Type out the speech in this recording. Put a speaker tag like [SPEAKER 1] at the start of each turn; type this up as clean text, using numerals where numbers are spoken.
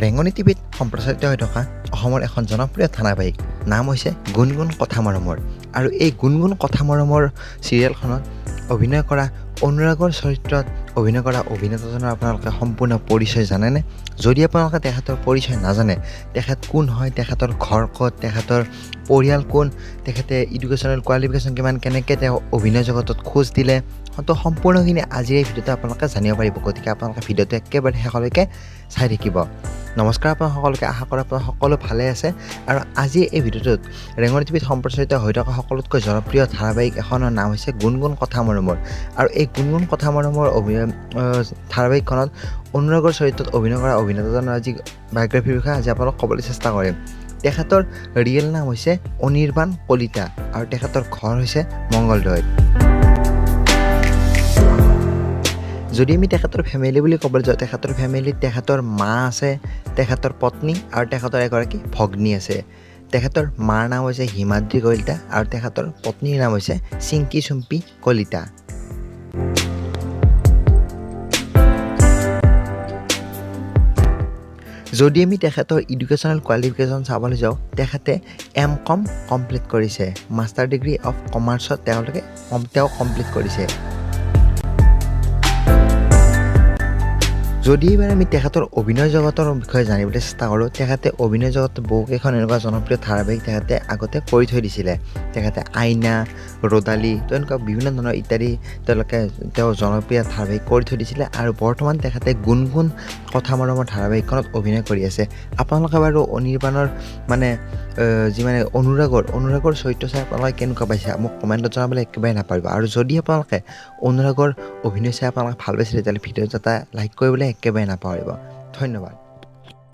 [SPEAKER 1] ৰেঙনি টিভিত সম্প্ৰচাৰিত হৈ থকা অসমৰ এখন জনপ্ৰিয় ধাৰাবাহিক নাম হৈছে গুণগুণ কথা মৰমৰ আৰু এই গুণগুণ কথা মৰমৰ চিৰিয়েলখনত অভিনয় কৰা অনুৰাগৰ চৰিত্ৰত অভিনয় কৰা অভিনেতাজনৰ আপোনালোকে সম্পূৰ্ণ পৰিচয় জানেনে? যদি আপোনালোকে তেখেতৰ পৰিচয় নাজানে, তেখেত কোন হয়, তেখেতৰ ঘৰ ক'ত, তেখেতৰ পৰিয়াল কোন, তেখেতে এডুকেশ্যনেল কোৱালিফিকেশ্যন কিমান, কেনেকৈ তেওঁ অভিনয় জগতত খোজ দিলে, তো সম্পূৰ্ণখিনি আজিৰ এই ভিডিঅ'তে আপোনালোকে জানিব পাৰিব। গতিকে আপোনালোকে ভিডিঅ'টো একেবাৰে শেষলৈকে চাই থাকিব। নমস্কাৰ আপোনালোক সকলোকে, আশা কৰা আপোনালোক সকলো ভালে আছে। আৰু আজি এই ভিডিঅ'টোত ৰেঙনি টিভিত সম্প্ৰচাৰিত হৈ থকা সকলোতকৈ জনপ্ৰিয় ধাৰাবাহিক এখনৰ নাম হৈছে গুণগুণ কথা মৰমৰ। আৰু এই গুণগুণ কথা মৰমৰ ধাৰাবাহিকখনত অনুৰাগৰ চৰিত্ৰত অভিনয় কৰা অভিনেতাজনৰ আজি বায়োগ্ৰাফীৰ বিষয়ে আজি আপোনালোক ক'বলৈ চেষ্টা কৰিম। তেখেতৰ ৰিয়েল নাম হৈছে অনিৰ্বাণ কলিতা আৰু তেখেতৰ ঘৰ হৈছে মংগলদৈত। যদি আমি তেখেতৰ ফেমিলি বুলি ক'বলৈ যাওঁ, তেখেতৰ ফেমিলিত তেখেতৰ মা আছে, তেখেতৰ পত্নী আৰু তেখেতৰ এগৰাকী ভগ্নী আছে। তেখেতৰ মাৰ নাম হৈছে হিমাদ্ৰী কলিতা আৰু তেখেতৰ পত্নীৰ নাম হৈছে চিংকি চুম্পী কলিতা। যদি আমি তেখেতৰ এডুকেশ্যনেল কোৱালিফিকেশ্যন চাবলৈ যাওঁ, তেখেতে M.Com কমপ্লিট কৰিছে, মাষ্টাৰ ডিগ্ৰী অফ কমাৰ্চত তেওঁ কমপ্লিট কৰিছে। যদি এইবাৰ আমি তেখেতৰ অভিনয় জগতৰ বিষয়ে জানিবলৈ চেষ্টা কৰোঁ, তেখেতে অভিনয় জগতত বহুকেইখন এনেকুৱা জনপ্ৰিয় ধাৰাবাহিক তেখেতে আগতে কৰি থৈ দিছিলে। তেখেতে আইনা, ৰদালি, তো এনেকুৱা বিভিন্ন ধৰণৰ ইত্যাদি তেওঁ জনপ্ৰিয় ধাৰাবাহিক কৰি থৈ দিছিলে। আৰু বৰ্তমান তেখেতে গুণগুণ কথা মৰমৰ ধাৰাবাহিকখনত অভিনয় কৰি আছে। আপোনালোকে বাৰু অনিৰ্বাণৰ অনুৰাগৰ চৰিত্ৰ চাই আপোনালোকে কেনেকুৱা পাইছে মোক কমেণ্টত জনাবলৈ একেবাৰে নাপাহৰিব। আৰু যদি আপোনালোকে অনুৰাগৰ অভিনয় চাই আপোনালোকে ভাল পাইছে, তেতিয়াহ'লে ভিডিঅ'ত এটা লাইক কৰিবলৈ একেবাৰে নাপাহৰিব। ধন্যবাদ।